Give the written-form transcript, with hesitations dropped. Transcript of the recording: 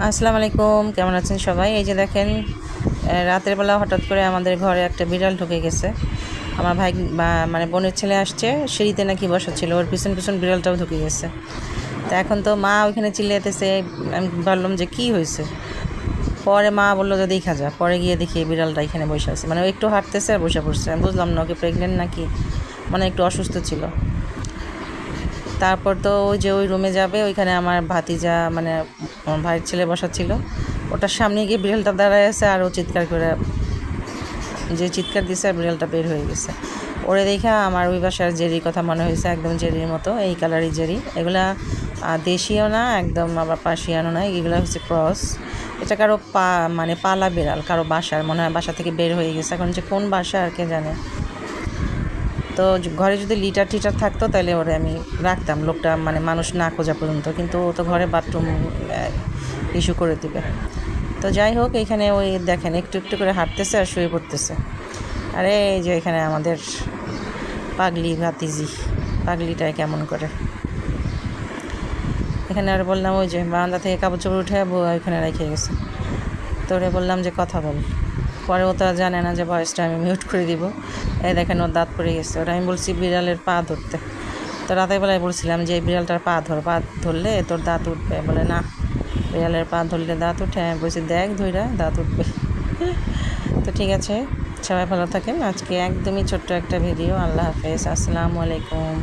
আসসালামু আলাইকুম, কেমন আছেন সবাই? এই যে দেখেন, রাতের বেলা হঠাৎ করে আমাদের ঘরে একটা বিড়াল ঢুকে গেছে। আমার ভাই মানে বোনের ছেলে আসছে, সিঁড়িতে নাকি বসা ছিল, ওর পিছন পিছন বিড়ালটাও ঢুকে গেছে। তা এখন তো মা ওইখানে চিল্লাইতেছে। আমি ভাবলাম যে কী হয়েছে। পরে মা বললো যে দেখা যা। পরে গিয়ে দেখি বিড়ালটা এখানে বসে আছে, মানে ও একটু হাঁটতেছে আর বসে পড়ছে। আমি বুঝলাম না ওকে প্রেগনেন্ট নাকি, মানে একটু অসুস্থ ছিল। তারপর তো ওই যে ওই রুমে যাবে, ওইখানে আমার ভাতিজা মানে আমার ভাইয়ের ছেলে বসা ছিল, ওটার সামনে গিয়ে বিড়ালটা দাঁড়ায় আছে আর ও চিৎকার করে, যে চিৎকার দিছে আর বিড়ালটা বের হয়ে গেছে। ওরে দেখা আমার ওই বাসার জেরির কথা মনে হয়েছে, একদম জেরির মতো, এই কালারই জেরি। এগুলা দেশীয় না, একদম আবার পার্সিয়ানও না, এগুলো হচ্ছে ক্রস। এটা কারো মানে পালা বিড়াল, কারো বাসার মনে হয়, বাসা থেকে বের হয়ে গেছে। এখন যে কোন বাসা আর কে জানে। তো ঘরে যদি লিটার টিটার থাকতো তাহলে ওরে আমি রাখতাম, লোকটা মানে মানুষ না খোঁজা পর্যন্ত, কিন্তু ও তো ঘরে বাথরুম ইস্যু করে দিবে। তো যাই হোক, এইখানে ওই দেখেন একটু একটু করে হাঁটতেছে আর শুয়ে পড়তেছে। আরে এই যে এখানে আমাদের পাগলি ভাতিজি, পাগলিটাই কেমন করে। এখানে আর বললাম ওই যে বারান্দা থেকে কাপড় চোপড় উঠে ওইখানে রেখে গেছে। তো ওরে বললাম যে কথা বল। পরে ও তো জানে না যে ভয়েসটা আমি মিউট করে দিব। এই দেখেন ওর দাঁত পড়ে গেছে। ওটা আমি বলছি বিড়ালের পা ধরতে। তো রাতের বেলায় বলছিলাম যে এই বিড়ালটার পা ধরলে তোর দাঁত উঠবে। বলে না, বিড়ালের পা ধরলে দাঁত উঠে? আমি বলছি দেখ ধইরা দাঁত উঠবে। তো ঠিক আছে, সবাই ভালো থাকেন। আজকে একদমই ছোট্ট একটা ভিডিও। আল্লাহ হাফেজ, আসসালামু আলাইকুম।